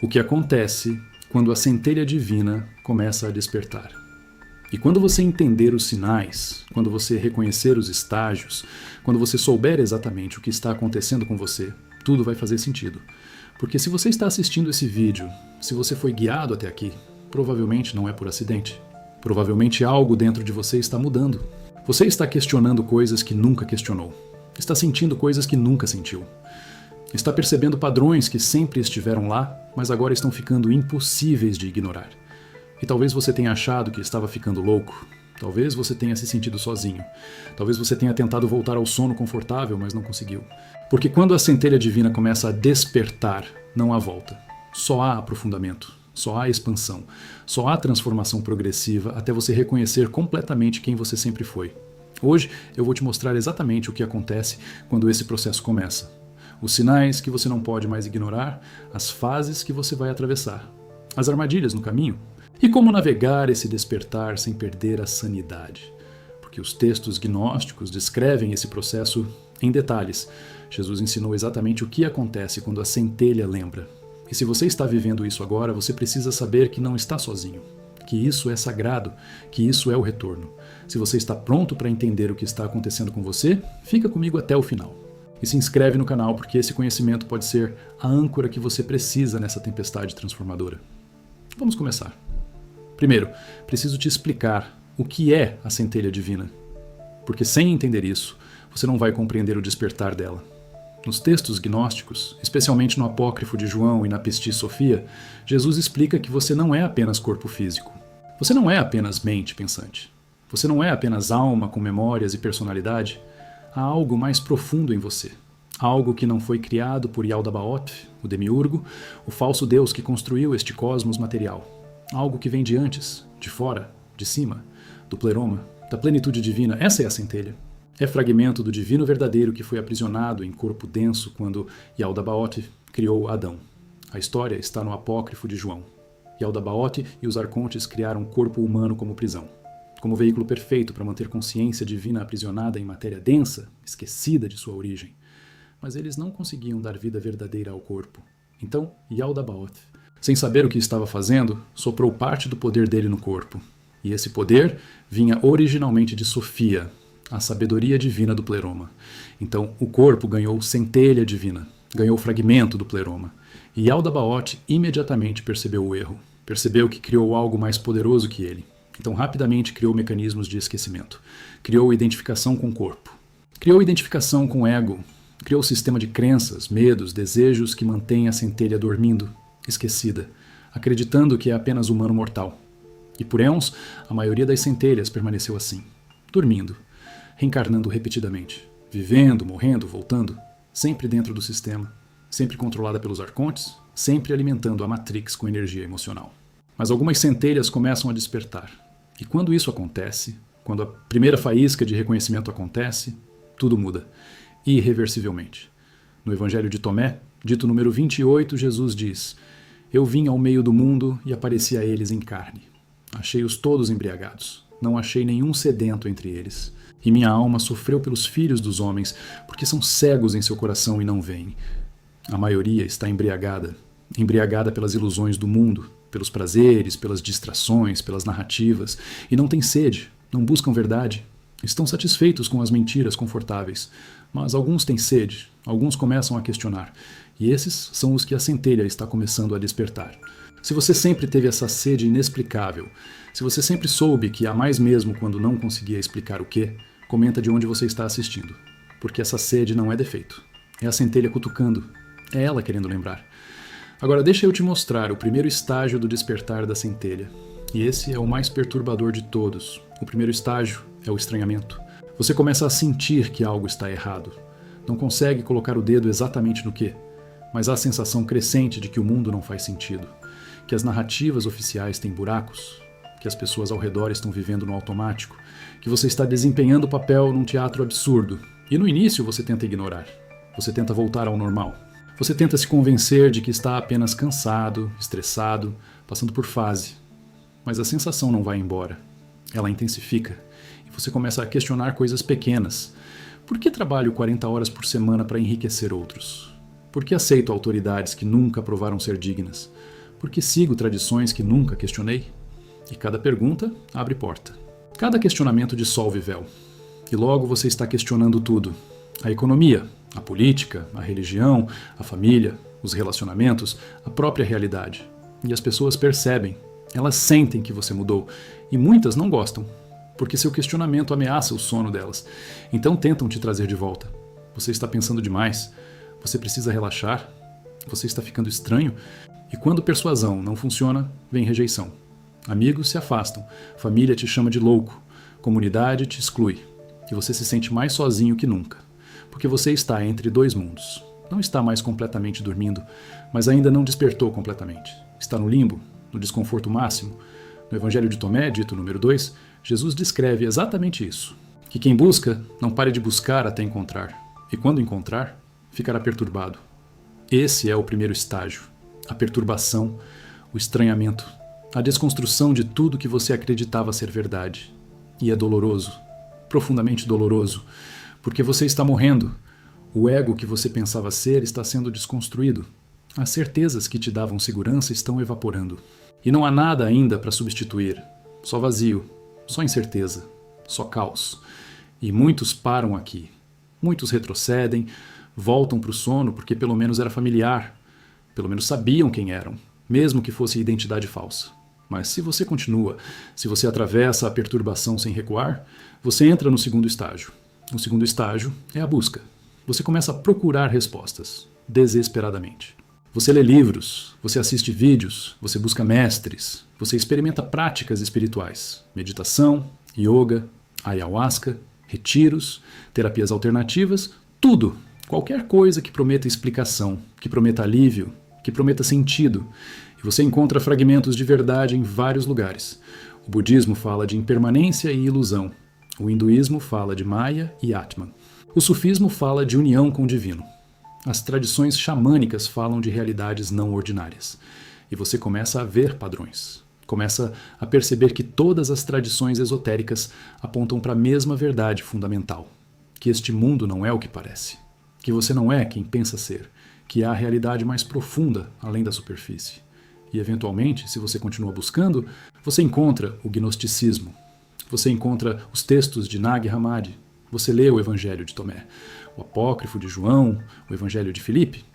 O que acontece quando a centelha divina começa a despertar. E quando você entender os sinais, quando você reconhecer os estágios, quando você souber exatamente o que está acontecendo com você, tudo vai fazer sentido. Porque se você está assistindo esse vídeo, se você foi guiado até aqui, provavelmente não é por acidente. Provavelmente algo dentro de você está mudando. Você está questionando coisas que nunca questionou. Está sentindo coisas que nunca sentiu. Está percebendo padrões que sempre estiveram lá, mas agora estão ficando impossíveis de ignorar. E talvez você tenha achado que estava ficando louco. Talvez você tenha se sentido sozinho. Talvez você tenha tentado voltar ao sono confortável, mas não conseguiu. Porque quando a centelha divina começa a despertar, não há volta. Só há aprofundamento, só há expansão, só há transformação progressiva até você reconhecer completamente quem você sempre foi. Hoje eu vou te mostrar exatamente o que acontece quando esse processo começa. Os sinais que você não pode mais ignorar, as fases que você vai atravessar, as armadilhas no caminho e como navegar esse despertar sem perder a sanidade. Porque os textos gnósticos descrevem esse processo em detalhes. Jesus ensinou exatamente o que acontece quando a centelha lembra. E se você está vivendo isso agora, você precisa saber que não está sozinho, que isso é sagrado, que isso é o retorno. Se você está pronto para entender o que está acontecendo com você, fica comigo até o final. E se inscreve no canal porque esse conhecimento pode ser a âncora que você precisa nessa tempestade transformadora. Vamos começar. Primeiro, preciso te explicar o que é a centelha divina. Porque sem entender isso, você não vai compreender o despertar dela. Nos textos gnósticos, especialmente no Apócrifo de João e na Pistis Sophia, Jesus explica que você não é apenas corpo físico. Você não é apenas mente pensante. Você não é apenas alma com memórias e personalidade. Há algo mais profundo em você. Algo que não foi criado por Yaldabaoth, o demiurgo, o falso deus que construiu este cosmos material. Algo que vem de antes, de fora, de cima, do pleroma, da plenitude divina. Essa é a centelha. É fragmento do divino verdadeiro que foi aprisionado em corpo denso quando Yaldabaoth criou Adão. A história está no Apócrifo de João. Yaldabaoth e os arcontes criaram um corpo humano como prisão, como veículo perfeito para manter consciência divina aprisionada em matéria densa, esquecida de sua origem. Mas eles não conseguiam dar vida verdadeira ao corpo. Então, Yaldabaoth, sem saber o que estava fazendo, soprou parte do poder dele no corpo. E esse poder vinha originalmente de Sofia, a sabedoria divina do pleroma. Então, o corpo ganhou centelha divina, ganhou fragmento do pleroma. E Yaldabaoth imediatamente percebeu o erro. Percebeu que criou algo mais poderoso que ele. Então, rapidamente criou mecanismos de esquecimento. Criou identificação com o corpo. Criou identificação com o ego. Criou sistema de crenças, medos, desejos que mantém a centelha dormindo, esquecida, acreditando que é apenas humano mortal. E por éons, a maioria das centelhas permaneceu assim, dormindo, reencarnando repetidamente, vivendo, morrendo, voltando, sempre dentro do sistema, sempre controlada pelos arcontes, sempre alimentando a Matrix com energia emocional. Mas algumas centelhas começam a despertar. E quando isso acontece, quando a primeira faísca de reconhecimento acontece, tudo muda, irreversivelmente. No Evangelho de Tomé, dito número 28, Jesus diz: Eu vim ao meio do mundo e apareci a eles em carne. Achei-os todos embriagados. Não achei nenhum sedento entre eles. E minha alma sofreu pelos filhos dos homens, porque são cegos em seu coração e não veem. A maioria está embriagada, embriagada pelas ilusões do mundo, pelos prazeres, pelas distrações, pelas narrativas, e não têm sede, não buscam verdade. Estão satisfeitos com as mentiras confortáveis, mas alguns têm sede, alguns começam a questionar, e esses são os que a centelha está começando a despertar. Se você sempre teve essa sede inexplicável, se você sempre soube que há mais mesmo quando não conseguia explicar o quê, comenta de onde você está assistindo, porque essa sede não é defeito, é a centelha cutucando, é ela querendo lembrar. Agora deixa eu te mostrar o primeiro estágio do despertar da centelha, e esse é o mais perturbador de todos. O primeiro estágio é o estranhamento. Você começa a sentir que algo está errado. Não consegue colocar o dedo exatamente no quê, mas há a sensação crescente de que o mundo não faz sentido, que as narrativas oficiais têm buracos, que as pessoas ao redor estão vivendo no automático, que você está desempenhando o papel num teatro absurdo. E no início você tenta ignorar. Você tenta voltar ao normal. Você tenta se convencer de que está apenas cansado, estressado, passando por fase. Mas a sensação não vai embora. Ela intensifica. E você começa a questionar coisas pequenas. Por que trabalho 40 horas por semana para enriquecer outros? Por que aceito autoridades que nunca provaram ser dignas? Por que sigo tradições que nunca questionei? E cada pergunta abre porta. Cada questionamento dissolve véu. E logo você está questionando tudo. A economia, a política, a religião, a família, os relacionamentos, a própria realidade. E as pessoas percebem, elas sentem que você mudou. E muitas não gostam, porque seu questionamento ameaça o sono delas. Então tentam te trazer de volta. Você está pensando demais. Você precisa relaxar. Você está ficando estranho. E quando persuasão não funciona, vem rejeição. Amigos se afastam. Família te chama de louco. Comunidade te exclui. E você se sente mais sozinho que nunca. Porque você está entre dois mundos. Não está mais completamente dormindo, mas ainda não despertou completamente. Está no limbo, no desconforto máximo. No Evangelho de Tomé, dito número 2, Jesus descreve exatamente isso. Que quem busca, não pare de buscar até encontrar. E quando encontrar, ficará perturbado. Esse é o primeiro estágio. A perturbação, o estranhamento, a desconstrução de tudo que você acreditava ser verdade. E é doloroso, profundamente doloroso, porque você está morrendo. O ego que você pensava ser está sendo desconstruído. As certezas que te davam segurança estão evaporando. E não há nada ainda para substituir. Só vazio, só incerteza, só caos. E muitos param aqui. Muitos retrocedem, voltam para o sono porque pelo menos era familiar. Pelo menos sabiam quem eram, mesmo que fosse identidade falsa. Mas se você continua, se você atravessa a perturbação sem recuar, você entra no segundo estágio. O segundo estágio é a busca. Você começa a procurar respostas, desesperadamente. Você lê livros, você assiste vídeos, você busca mestres, você experimenta práticas espirituais, meditação, yoga, ayahuasca, retiros, terapias alternativas, tudo, qualquer coisa que prometa explicação, que prometa alívio, que prometa sentido. E você encontra fragmentos de verdade em vários lugares. O budismo fala de impermanência e ilusão. O hinduísmo fala de Maya e Atman. O sufismo fala de união com o divino. As tradições xamânicas falam de realidades não ordinárias. E você começa a ver padrões. Começa a perceber que todas as tradições esotéricas apontam para a mesma verdade fundamental. Que este mundo não é o que parece. Que você não é quem pensa ser. Que há a realidade mais profunda além da superfície. E, eventualmente, se você continua buscando, você encontra o gnosticismo. Você encontra os textos de Nag Hammadi. Você lê o Evangelho de Tomé, o Apócrifo de João, o Evangelho de Filipe.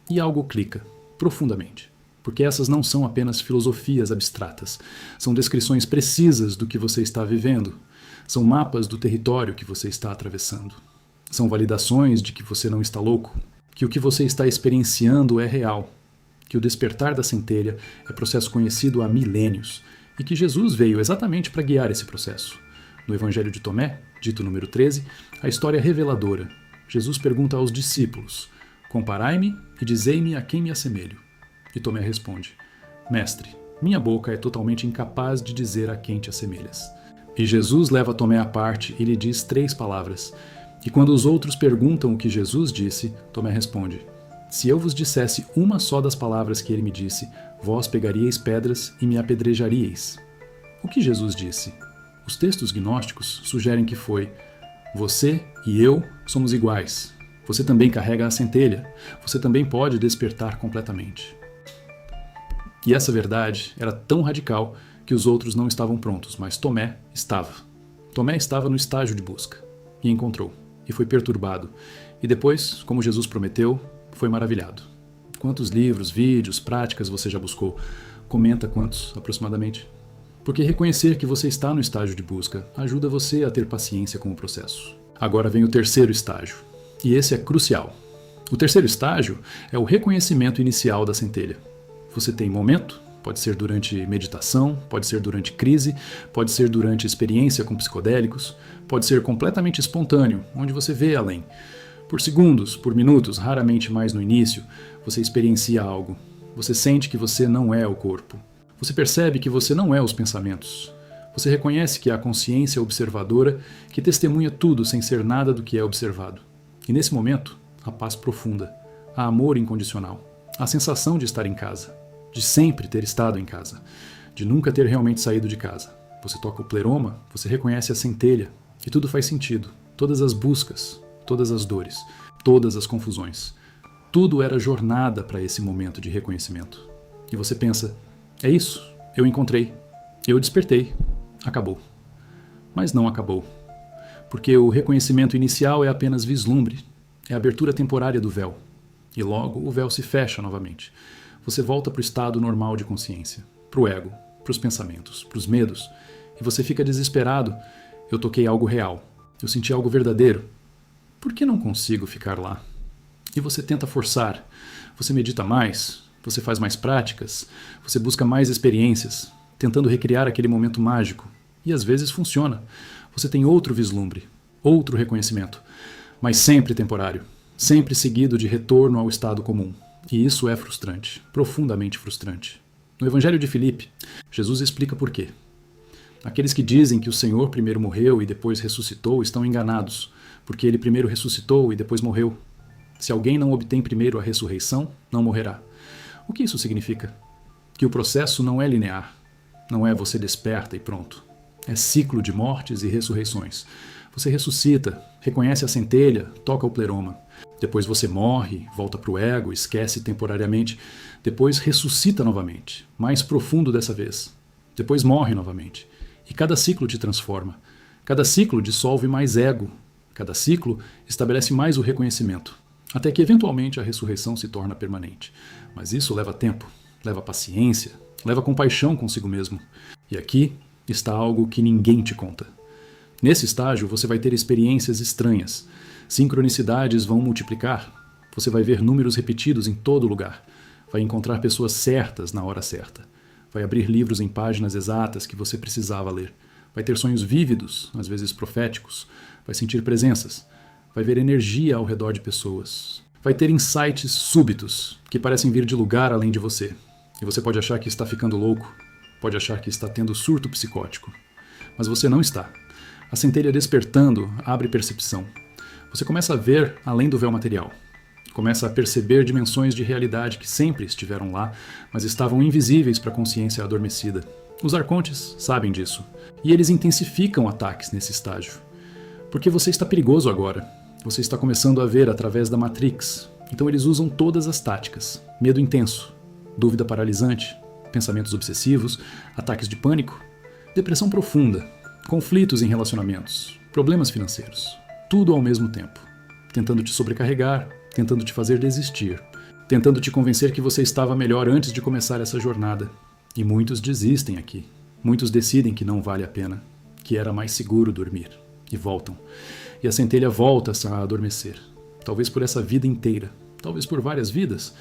E algo clica, profundamente. Porque essas não são apenas filosofias abstratas. São descrições precisas do que você está vivendo. São mapas do território que você está atravessando. São validações de que você não está louco. Que o que você está experienciando é real. Que o despertar da centelha é processo conhecido há milênios e que Jesus veio exatamente para guiar esse processo. No Evangelho de Tomé, dito número 13, a história reveladora. Jesus pergunta aos discípulos: comparai-me e dizei-me a quem me assemelho. E Tomé responde: Mestre, minha boca é totalmente incapaz de dizer a quem te assemelhas. E Jesus leva Tomé à parte e lhe diz 3 palavras. E quando os outros perguntam o que Jesus disse, Tomé responde: Se eu vos dissesse uma só das palavras que ele me disse, vós pegaríeis pedras e me apedrejaríeis. O que Jesus disse? Os textos gnósticos sugerem que foi: você e eu somos iguais. Você também carrega a centelha. Você também pode despertar completamente. E essa verdade era tão radical que os outros não estavam prontos, mas Tomé estava. Tomé estava no estágio de busca. E encontrou. E foi perturbado. E depois, como Jesus prometeu, foi maravilhado. Quantos livros, vídeos, práticas você já buscou? Comenta quantos, aproximadamente. Porque reconhecer que você está no estágio de busca ajuda você a ter paciência com o processo. Agora vem o terceiro estágio. E esse é crucial. O terceiro estágio é o reconhecimento inicial da centelha. Você tem momento, pode ser durante meditação, pode ser durante crise, pode ser durante experiência com psicodélicos, pode ser completamente espontâneo, onde você vê além. Por segundos, por minutos, raramente mais no início, você experiencia algo. Você sente que você não é o corpo. Você percebe que você não é os pensamentos. Você reconhece que há a consciência observadora que testemunha tudo sem ser nada do que é observado. E nesse momento, há paz profunda, há amor incondicional, há a sensação de estar em casa, de sempre ter estado em casa, de nunca ter realmente saído de casa. Você toca o pleroma, você reconhece a centelha, e tudo faz sentido. Todas as buscas, todas as dores, todas as confusões. Tudo era jornada para esse momento de reconhecimento. E você pensa, é isso, eu encontrei, eu despertei, acabou. Mas não acabou. Porque o reconhecimento inicial é apenas vislumbre, é a abertura temporária do véu. E logo o véu se fecha novamente. Você volta para o estado normal de consciência, para o ego, para os pensamentos, para os medos, e você fica desesperado. Eu toquei algo real, eu senti algo verdadeiro. Por que não consigo ficar lá? E você tenta forçar, você medita mais, você faz mais práticas, você busca mais experiências, tentando recriar aquele momento mágico. E às vezes funciona. Você tem outro vislumbre, outro reconhecimento, mas sempre temporário, sempre seguido de retorno ao estado comum. E isso é frustrante, profundamente frustrante. No Evangelho de Filipe, Jesus explica por quê. Aqueles que dizem que o Senhor primeiro morreu e depois ressuscitou estão enganados, porque ele primeiro ressuscitou e depois morreu. Se alguém não obtém primeiro a ressurreição, não morrerá. O que isso significa? Que o processo não é linear. Não é você desperta e pronto. É ciclo de mortes e ressurreições. Você ressuscita, reconhece a centelha, toca o pleroma. Depois você morre, volta para o ego, esquece temporariamente. Depois ressuscita novamente, mais profundo dessa vez. Depois morre novamente. E cada ciclo te transforma. Cada ciclo dissolve mais ego. Cada ciclo estabelece mais o reconhecimento. Até que eventualmente a ressurreição se torna permanente. Mas isso leva tempo, leva paciência, leva compaixão consigo mesmo. E aqui está algo que ninguém te conta. Nesse estágio você vai ter experiências estranhas. Sincronicidades vão multiplicar. Você vai ver números repetidos em todo lugar. Vai encontrar pessoas certas na hora certa. Vai abrir livros em páginas exatas que você precisava ler. Vai ter sonhos vívidos, às vezes proféticos. Vai sentir presenças. Vai ver energia ao redor de pessoas. Vai ter insights súbitos, que parecem vir de lugar além de você. E você pode achar que está ficando louco. Pode achar que está tendo surto psicótico. Mas você não está. A centelha despertando abre percepção. Você começa a ver além do véu material. Começa a perceber dimensões de realidade que sempre estiveram lá, mas estavam invisíveis para a consciência adormecida. Os arcontes sabem disso. E eles intensificam ataques nesse estágio. Porque você está perigoso agora. Você está começando a ver através da Matrix. Então eles usam todas as táticas. Medo intenso, dúvida paralisante, pensamentos obsessivos, ataques de pânico, depressão profunda, conflitos em relacionamentos, problemas financeiros. Tudo ao mesmo tempo. Tentando te sobrecarregar, tentando te fazer desistir, tentando te convencer que você estava melhor antes de começar essa jornada. E muitos desistem aqui. Muitos decidem que não vale a pena, que era mais seguro dormir. E voltam. E a centelha volta a adormecer. Talvez por essa vida inteira, talvez por várias vidas,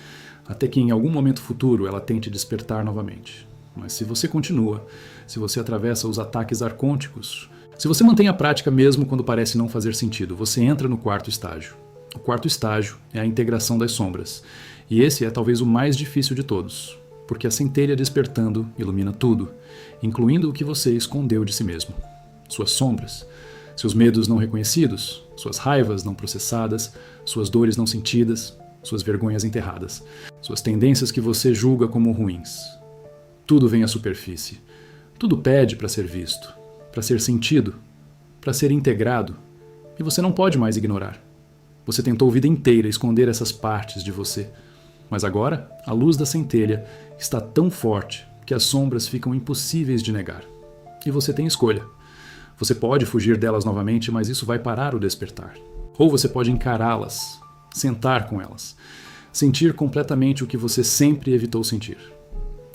até que em algum momento futuro ela tente despertar novamente. Mas se você continua, se você atravessa os ataques arcônticos, se você mantém a prática mesmo quando parece não fazer sentido, você entra no quarto estágio. O quarto estágio é a integração das sombras. E esse é talvez o mais difícil de todos, porque a centelha despertando ilumina tudo, incluindo o que você escondeu de si mesmo. Suas sombras, seus medos não reconhecidos, suas raivas não processadas, suas dores não sentidas, suas vergonhas enterradas, suas tendências que você julga como ruins. Tudo vem à superfície. Tudo pede para ser visto, para ser sentido, para ser integrado, e você não pode mais ignorar. Você tentou a vida inteira esconder essas partes de você, mas agora a luz da centelha está tão forte que as sombras ficam impossíveis de negar. E você tem escolha. Você pode fugir delas novamente, mas isso vai parar o despertar. Ou você pode encará-las, sentar com elas, sentir completamente o que você sempre evitou sentir.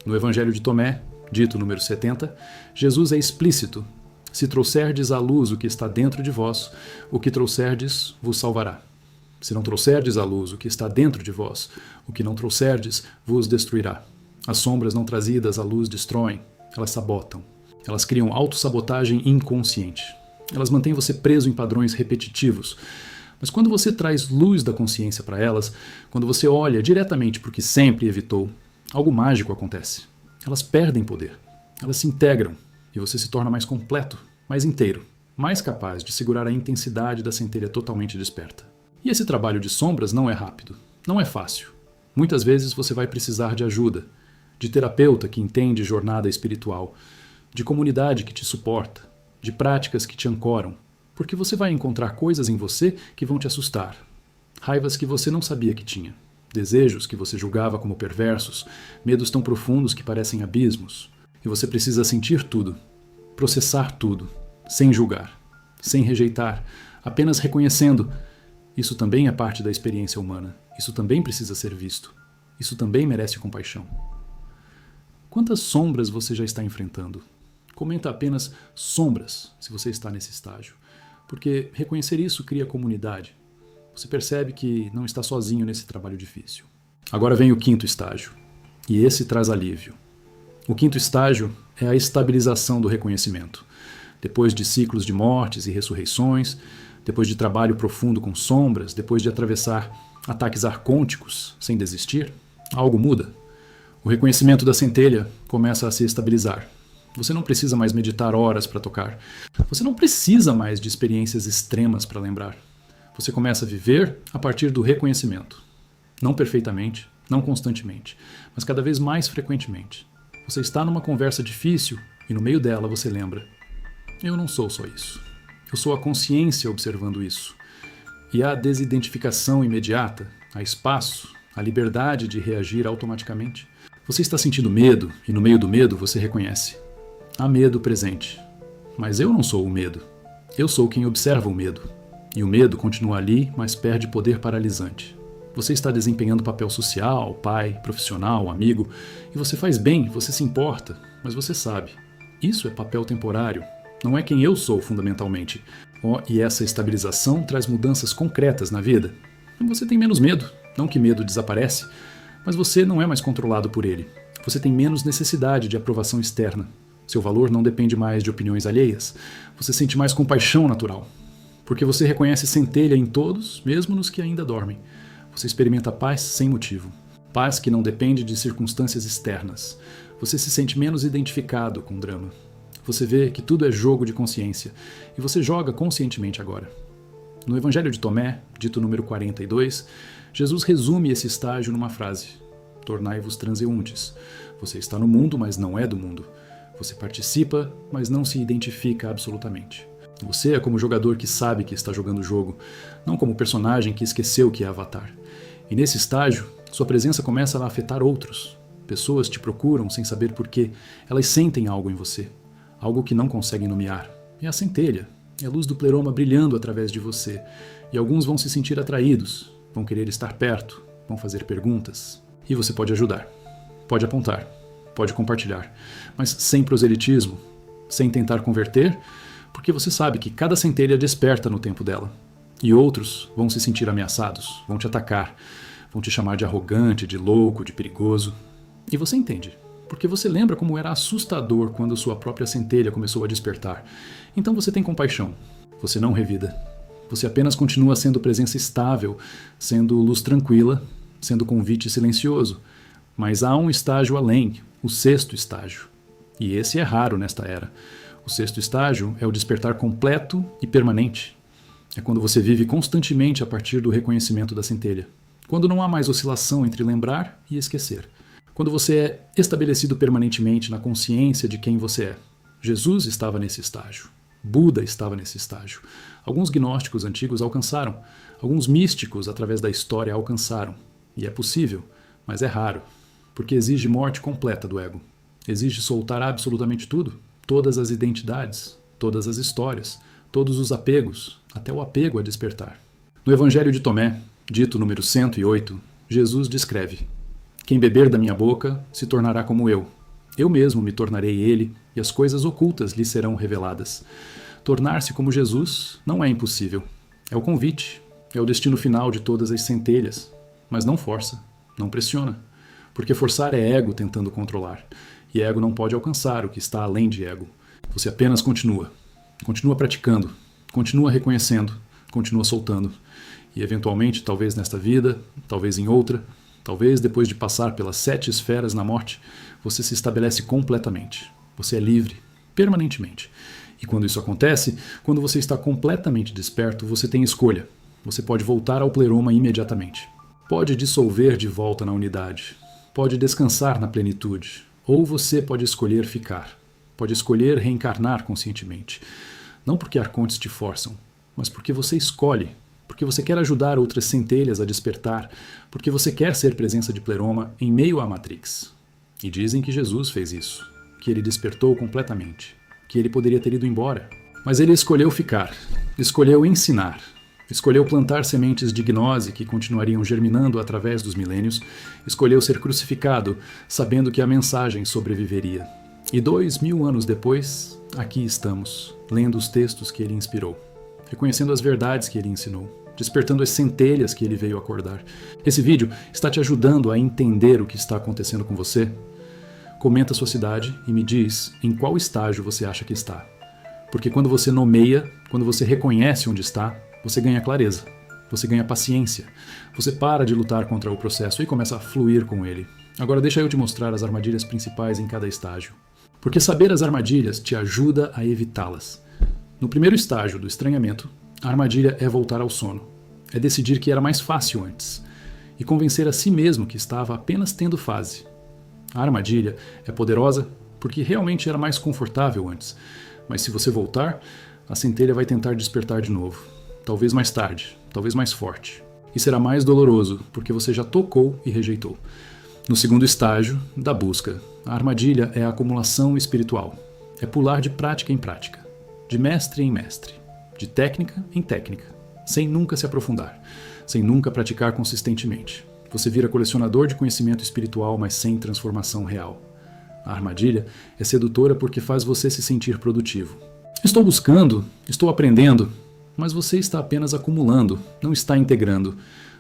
No Evangelho de Tomé, dito número 70, Jesus é explícito. Se trouxerdes à luz o que está dentro de vós, o que trouxerdes vos salvará. Se não trouxerdes à luz o que está dentro de vós, o que não trouxerdes vos destruirá. As sombras não trazidas à luz destroem, elas sabotam. Elas criam autossabotagem inconsciente. Elas mantêm você preso em padrões repetitivos. Mas quando você traz luz da consciência para elas, quando você olha diretamente para o que sempre evitou, algo mágico acontece. Elas perdem poder. Elas se integram e você se torna mais completo, mais inteiro, mais capaz de segurar a intensidade da centelha totalmente desperta. E esse trabalho de sombras não é rápido, não é fácil. Muitas vezes você vai precisar de ajuda, de terapeuta que entende jornada espiritual, de comunidade que te suporta, de práticas que te ancoram, porque você vai encontrar coisas em você que vão te assustar, raivas que você não sabia que tinha, desejos que você julgava como perversos, medos tão profundos que parecem abismos. E você precisa sentir tudo, processar tudo, sem julgar, sem rejeitar, apenas reconhecendo. Isso também é parte da experiência humana. Isso também precisa ser visto. Isso também merece compaixão. Quantas sombras você já está enfrentando? Comenta apenas sombras se você está nesse estágio, porque reconhecer isso cria comunidade. Você percebe que não está sozinho nesse trabalho difícil. Agora vem o quinto estágio, e esse traz alívio. O quinto estágio é a estabilização do reconhecimento. Depois de ciclos de mortes e ressurreições, depois de trabalho profundo com sombras, depois de atravessar ataques arcônticos sem desistir, algo muda. O reconhecimento da centelha começa a se estabilizar. Você não precisa mais meditar horas para tocar. Você não precisa mais de experiências extremas para lembrar. Você começa a viver a partir do reconhecimento. Não perfeitamente, não constantemente, mas cada vez mais frequentemente. Você está numa conversa difícil e no meio dela você lembra: eu não sou só isso. Eu sou a consciência observando isso. E há desidentificação imediata, há espaço, a liberdade de reagir automaticamente. Você está sentindo medo e no meio do medo você reconhece: há medo presente. Mas eu não sou o medo. Eu sou quem observa o medo. E o medo continua ali, mas perde poder paralisante. Você está desempenhando papel social, pai, profissional, amigo, e você faz bem, você se importa, mas você sabe. Isso é papel temporário. Não é quem eu sou fundamentalmente. E essa estabilização traz mudanças concretas na vida. Você tem menos medo. Não que medo desaparece, mas você não é mais controlado por ele. Você tem menos necessidade de aprovação externa. Seu valor não depende mais de opiniões alheias. Você sente mais compaixão natural. Porque você reconhece centelha em todos, mesmo nos que ainda dormem. Você experimenta paz sem motivo. Paz que não depende de circunstâncias externas. Você se sente menos identificado com o drama. Você vê que tudo é jogo de consciência. E você joga conscientemente agora. No Evangelho de Tomé, dito número 42, Jesus resume esse estágio numa frase: tornai-vos transeuntes. Você está no mundo, mas não é do mundo. Você participa, mas não se identifica absolutamente. Você é como o jogador que sabe que está jogando o jogo, não como o personagem que esqueceu que é Avatar. E nesse estágio, sua presença começa a afetar outros. Pessoas te procuram sem saber por quê. Elas sentem algo em você, algo que não conseguem nomear. É a centelha, é a luz do pleroma brilhando através de você. E alguns vão se sentir atraídos, vão querer estar perto, vão fazer perguntas. E você pode ajudar, pode apontar, pode compartilhar, mas sem proselitismo, sem tentar converter, porque você sabe que cada centelha desperta no tempo dela. E outros vão se sentir ameaçados, vão te atacar, vão te chamar de arrogante, de louco, de perigoso. E você entende, porque você lembra como era assustador quando sua própria centelha começou a despertar. Então você tem compaixão, você não revida. Você apenas continua sendo presença estável, sendo luz tranquila, sendo convite silencioso. Mas há um estágio além, o sexto estágio. E esse é raro nesta era. O sexto estágio é o despertar completo e permanente. É quando você vive constantemente a partir do reconhecimento da centelha. Quando não há mais oscilação entre lembrar e esquecer. Quando você é estabelecido permanentemente na consciência de quem você é. Jesus estava nesse estágio. Buda estava nesse estágio. Alguns gnósticos antigos alcançaram. Alguns místicos, através da história, alcançaram. E é possível, mas é raro. Porque exige morte completa do ego. Exige soltar absolutamente tudo. Todas as identidades, todas as histórias, todos os apegos, até o apego a despertar. No Evangelho de Tomé, dito número 108, Jesus descreve: quem beber da minha boca se tornará como eu. Eu mesmo me tornarei ele, e as coisas ocultas lhe serão reveladas. Tornar-se como Jesus não é impossível. É o convite, é o destino final de todas as centelhas. Mas não força, não pressiona. Porque forçar é ego tentando controlar. E ego não pode alcançar o que está além de ego. Você apenas continua. Continua praticando. Continua reconhecendo. Continua soltando. E eventualmente, talvez nesta vida, talvez em outra, talvez depois de passar pelas 7 esferas na morte, você se estabelece completamente. Você é livre, permanentemente. E quando isso acontece, quando você está completamente desperto, você tem escolha. Você pode voltar ao pleroma imediatamente. Pode dissolver de volta na unidade. Pode descansar na plenitude. Ou você pode escolher ficar. Pode escolher reencarnar conscientemente. Não porque arcontes te forçam, mas porque você escolhe, porque você quer ajudar outras centelhas a despertar, porque você quer ser presença de Pleroma em meio à Matrix. E dizem que Jesus fez isso, que ele despertou completamente, que ele poderia ter ido embora. Mas ele escolheu ficar, escolheu ensinar, escolheu plantar sementes de gnose que continuariam germinando através dos milênios, escolheu ser crucificado, sabendo que a mensagem sobreviveria. E 2000 anos depois, aqui estamos, lendo os textos que ele inspirou, reconhecendo as verdades que ele ensinou, despertando as centelhas que ele veio acordar. Esse vídeo está te ajudando a entender o que está acontecendo com você? Comenta a sua cidade e me diz em qual estágio você acha que está. Porque quando você nomeia, quando você reconhece onde está, você ganha clareza, você ganha paciência, você para de lutar contra o processo e começa a fluir com ele. Agora deixa eu te mostrar as armadilhas principais em cada estágio. Porque saber as armadilhas te ajuda a evitá-las. No primeiro estágio do estranhamento, a armadilha é voltar ao sono. É decidir que era mais fácil antes. E convencer a si mesmo que estava apenas tendo fase. A armadilha é poderosa porque realmente era mais confortável antes. Mas se você voltar, a centelha vai tentar despertar de novo. Talvez mais tarde, talvez mais forte. E será mais doloroso porque você já tocou e rejeitou. No segundo estágio, da busca, a armadilha é a acumulação espiritual. É pular de prática em prática, de mestre em mestre, de técnica em técnica, sem nunca se aprofundar, sem nunca praticar consistentemente. Você vira colecionador de conhecimento espiritual, mas sem transformação real. A armadilha é sedutora porque faz você se sentir produtivo. Estou buscando, estou aprendendo, mas você está apenas acumulando, não está integrando.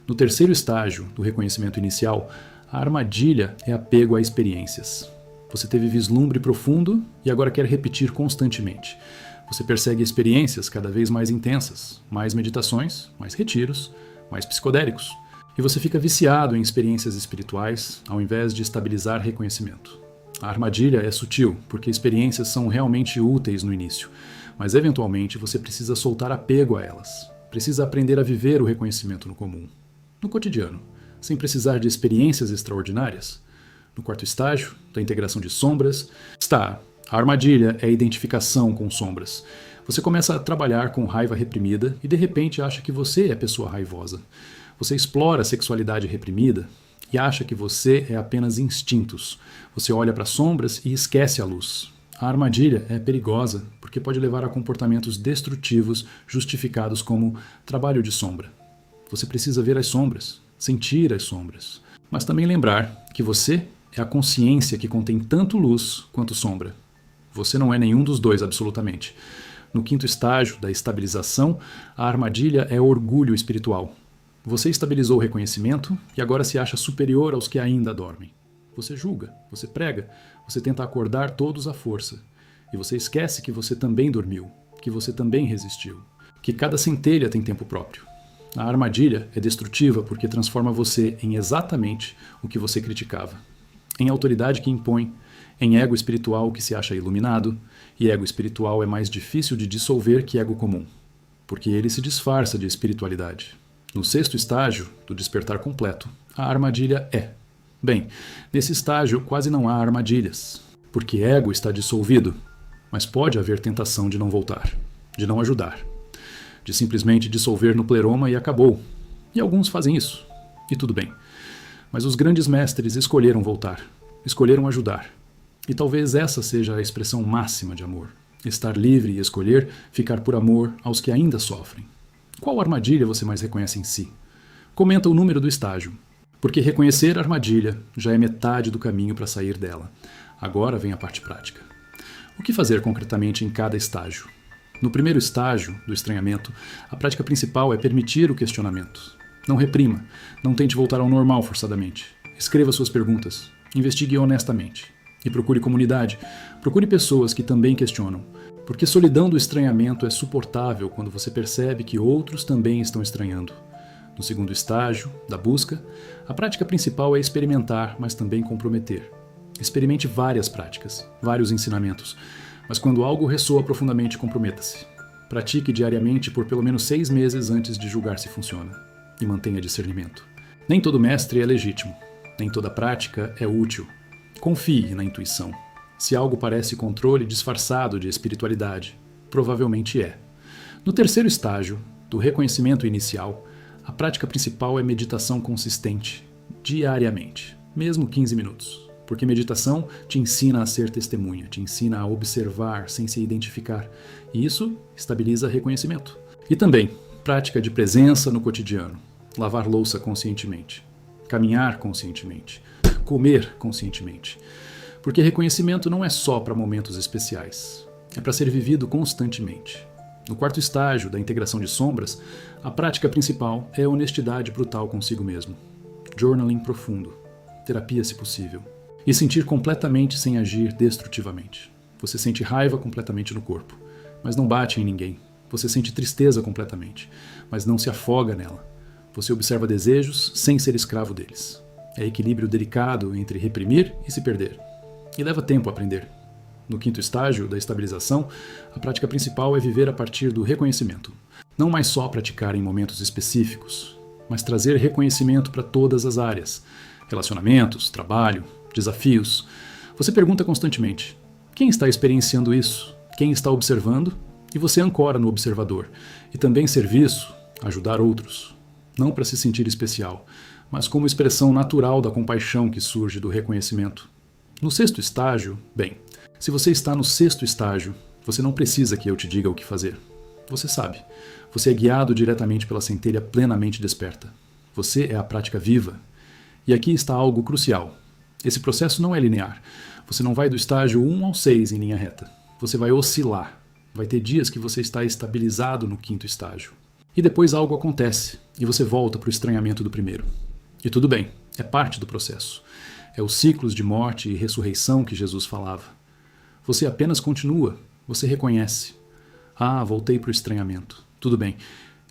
No terceiro estágio do reconhecimento inicial, a armadilha é apego a experiências. Você teve vislumbre profundo e agora quer repetir constantemente. Você persegue experiências cada vez mais intensas, mais meditações, mais retiros, mais psicodélicos. E você fica viciado em experiências espirituais ao invés de estabilizar reconhecimento. A armadilha é sutil, porque experiências são realmente úteis no início, mas eventualmente você precisa soltar apego a elas. Precisa aprender a viver o reconhecimento no comum, no cotidiano, sem precisar de experiências extraordinárias. No quarto estágio, da integração de sombras, está a armadilha é a identificação com sombras. Você começa a trabalhar com raiva reprimida e de repente acha que você é pessoa raivosa. Você explora a sexualidade reprimida e acha que você é apenas instintos. Você olha para sombras e esquece a luz. A armadilha é perigosa porque pode levar a comportamentos destrutivos justificados como trabalho de sombra. Você precisa ver as sombras, sentir as sombras, mas também lembrar que você é a consciência que contém tanto luz quanto sombra. Você não é nenhum dos dois absolutamente. No quinto estágio da estabilização, a armadilha é orgulho espiritual. Você estabilizou o reconhecimento e agora se acha superior aos que ainda dormem. Você julga, você prega, você tenta acordar todos à força. E você esquece que você também dormiu, que você também resistiu, que cada centelha tem tempo próprio. A armadilha é destrutiva porque transforma você em exatamente o que você criticava. Em autoridade que impõe, em ego espiritual que se acha iluminado, e ego espiritual é mais difícil de dissolver que ego comum, porque ele se disfarça de espiritualidade. No sexto estágio, do despertar completo, a armadilha é. Bem, nesse estágio quase não há armadilhas, porque ego está dissolvido, mas pode haver tentação de não voltar, de não ajudar, de simplesmente dissolver no pleroma e acabou. E alguns fazem isso, e tudo bem. Mas os grandes mestres escolheram voltar, escolheram ajudar. E talvez essa seja a expressão máxima de amor. Estar livre e escolher ficar por amor aos que ainda sofrem. Qual armadilha você mais reconhece em si? Comenta o número do estágio, porque reconhecer a armadilha já é metade do caminho para sair dela. Agora vem a parte prática. O que fazer concretamente em cada estágio? No primeiro estágio do estranhamento, a prática principal é permitir o questionamento. Não reprima, não tente voltar ao normal forçadamente. Escreva suas perguntas, investigue honestamente. E procure comunidade, procure pessoas que também questionam. Porque solidão do estranhamento é suportável quando você percebe que outros também estão estranhando. No segundo estágio, da busca, a prática principal é experimentar, mas também comprometer. Experimente várias práticas, vários ensinamentos, mas quando algo ressoa profundamente, comprometa-se. Pratique diariamente por pelo menos 6 meses antes de julgar se funciona. E mantenha discernimento. Nem todo mestre é legítimo, nem toda prática é útil. Confie na intuição. Se algo parece controle disfarçado de espiritualidade, provavelmente é. No terceiro estágio, do reconhecimento inicial, a prática principal é meditação consistente, diariamente, mesmo 15 minutos. Porque meditação te ensina a ser testemunha, te ensina a observar sem se identificar. E isso estabiliza reconhecimento. E também, prática de presença no cotidiano. Lavar louça conscientemente. Caminhar conscientemente. Comer conscientemente. Porque reconhecimento não é só para momentos especiais. É para ser vivido constantemente. No quarto estágio da integração de sombras, a prática principal é a honestidade brutal consigo mesmo. Journaling profundo. Terapia se possível. E sentir completamente sem agir destrutivamente. Você sente raiva completamente no corpo, mas não bate em ninguém. Você sente tristeza completamente, mas não se afoga nela. Você observa desejos sem ser escravo deles. É equilíbrio delicado entre reprimir e se perder. E leva tempo a aprender. No quinto estágio da estabilização, a prática principal é viver a partir do reconhecimento. Não mais só praticar em momentos específicos, mas trazer reconhecimento para todas as áreas. Relacionamentos, trabalho, desafios. Você pergunta constantemente: quem está experienciando isso? Quem está observando? E você ancora no observador. E também serviço, ajudar outros. Não para se sentir especial, mas como expressão natural da compaixão que surge do reconhecimento. No sexto estágio, bem, se você está no sexto estágio, você não precisa que eu te diga o que fazer. Você sabe. Você é guiado diretamente pela centelha plenamente desperta. Você é a prática viva. E aqui está algo crucial. Esse processo não é linear. Você não vai do estágio 1 ao 6 em linha reta. Você vai oscilar. Vai ter dias que você está estabilizado no quinto estágio. E depois algo acontece, e você volta para o estranhamento do primeiro. E tudo bem, é parte do processo. É os ciclos de morte e ressurreição que Jesus falava. Você apenas continua, você reconhece. Ah, voltei para o estranhamento. Tudo bem,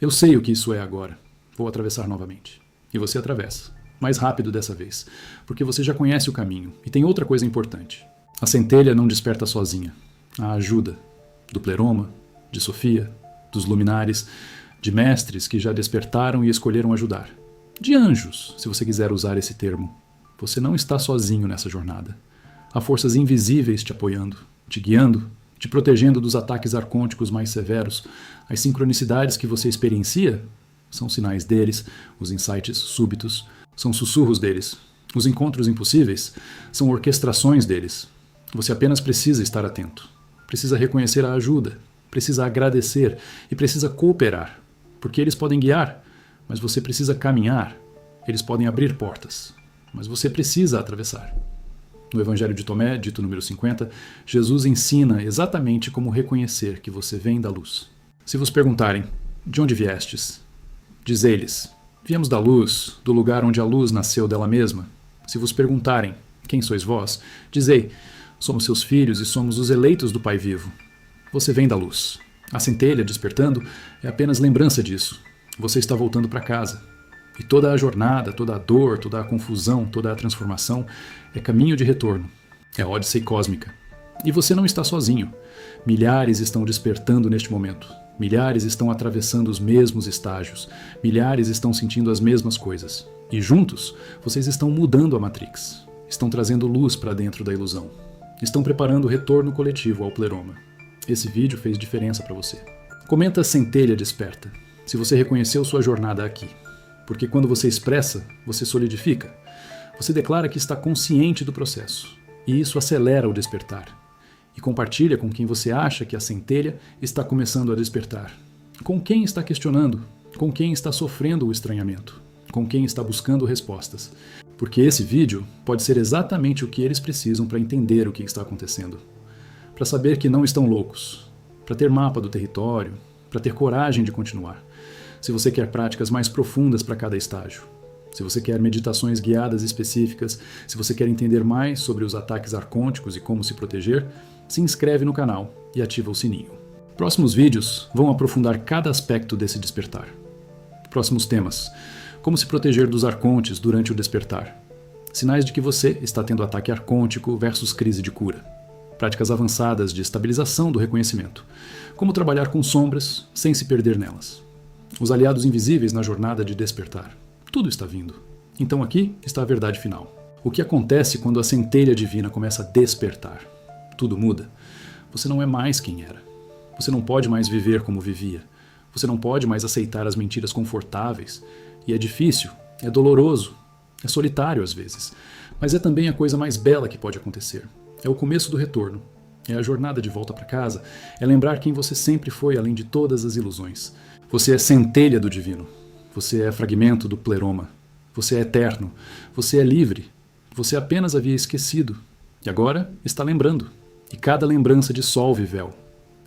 eu sei o que isso é agora. Vou atravessar novamente. E você atravessa. Mais rápido dessa vez, porque você já conhece o caminho. E tem outra coisa importante. A centelha não desperta sozinha. A ajuda do pleroma, de Sofia, dos luminares, de mestres que já despertaram e escolheram ajudar. De anjos, se você quiser usar esse termo. Você não está sozinho nessa jornada. Há forças invisíveis te apoiando, te guiando, te protegendo dos ataques arcônticos mais severos. As sincronicidades que você experiencia são sinais deles, os insights súbitos são sussurros deles. Os encontros impossíveis são orquestrações deles. Você apenas precisa estar atento. Precisa reconhecer a ajuda. Precisa agradecer e precisa cooperar. Porque eles podem guiar, mas você precisa caminhar. Eles podem abrir portas, mas você precisa atravessar. No Evangelho de Tomé, dito número 50, Jesus ensina exatamente como reconhecer que você vem da luz. Se vos perguntarem, de onde viestes? Dizei-lhes, viemos da luz, do lugar onde a luz nasceu dela mesma. Se vos perguntarem, quem sois vós? Dizei, somos seus filhos e somos os eleitos do Pai vivo. Você vem da luz. A centelha despertando é apenas lembrança disso. Você está voltando para casa. E toda a jornada, toda a dor, toda a confusão, toda a transformação é caminho de retorno. É a Odissei cósmica. E você não está sozinho. Milhares estão despertando neste momento. Milhares estão atravessando os mesmos estágios. Milhares estão sentindo as mesmas coisas. E juntos, vocês estão mudando a Matrix. Estão trazendo luz para dentro da ilusão. Estão preparando o retorno coletivo ao pleroma. Esse vídeo fez diferença para você. Comenta Centelha Desperta, se você reconheceu sua jornada aqui. Porque quando você expressa, você solidifica. Você declara que está consciente do processo. E isso acelera o despertar. E compartilha com quem você acha que a centelha está começando a despertar. Com quem está questionando. Com quem está sofrendo o estranhamento. Com quem está buscando respostas. Porque esse vídeo pode ser exatamente o que eles precisam para entender o que está acontecendo. Para saber que não estão loucos. Para ter mapa do território. Para ter coragem de continuar. Se você quer práticas mais profundas para cada estágio. Se você quer meditações guiadas específicas, se você quer entender mais sobre os ataques arcônticos e como se proteger, se inscreve no canal e ativa o sininho. Próximos vídeos vão aprofundar cada aspecto desse despertar. Próximos temas: como se proteger dos arcontes durante o despertar. Sinais de que você está tendo ataque arcôntico versus crise de cura. Práticas avançadas de estabilização do reconhecimento. Como trabalhar com sombras sem se perder nelas. Os aliados invisíveis na jornada de despertar. Tudo está vindo. Então aqui está a verdade final. O que acontece quando a centelha divina começa a despertar? Tudo muda. Você não é mais quem era. Você não pode mais viver como vivia. Você não pode mais aceitar as mentiras confortáveis. E é difícil, é doloroso, é solitário às vezes. Mas é também a coisa mais bela que pode acontecer. É o começo do retorno. É a jornada de volta para casa. É lembrar quem você sempre foi além de todas as ilusões. Você é centelha do divino. Você é fragmento do pleroma. Você é eterno. Você é livre. Você apenas havia esquecido. E agora está lembrando. E cada lembrança dissolve véu.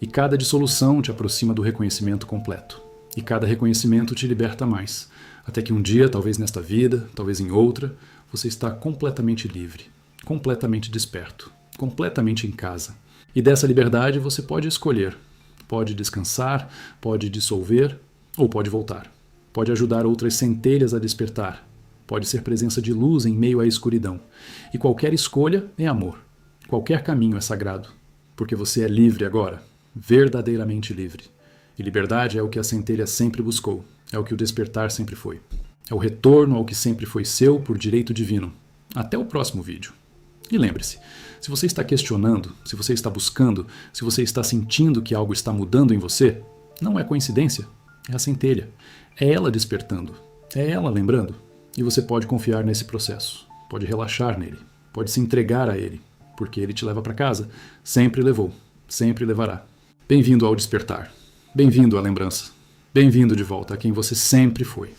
E cada dissolução te aproxima do reconhecimento completo. E cada reconhecimento te liberta mais. Até que um dia, talvez nesta vida, talvez em outra, você está completamente livre. Completamente desperto. Completamente em casa. E dessa liberdade você pode escolher. Pode descansar, pode dissolver ou pode voltar. Pode ajudar outras centelhas a despertar. Pode ser presença de luz em meio à escuridão. E qualquer escolha é amor. Qualquer caminho é sagrado. Porque você é livre agora. Verdadeiramente livre. E liberdade é o que a centelha sempre buscou. É o que o despertar sempre foi. É o retorno ao que sempre foi seu por direito divino. Até o próximo vídeo. E lembre-se, se você está questionando, se você está buscando, se você está sentindo que algo está mudando em você, não é coincidência, é a centelha. É ela despertando, é ela lembrando. E você pode confiar nesse processo, pode relaxar nele, pode se entregar a ele, porque ele te leva para casa, sempre levou, sempre levará. Bem-vindo ao despertar, bem-vindo à lembrança, bem-vindo de volta a quem você sempre foi.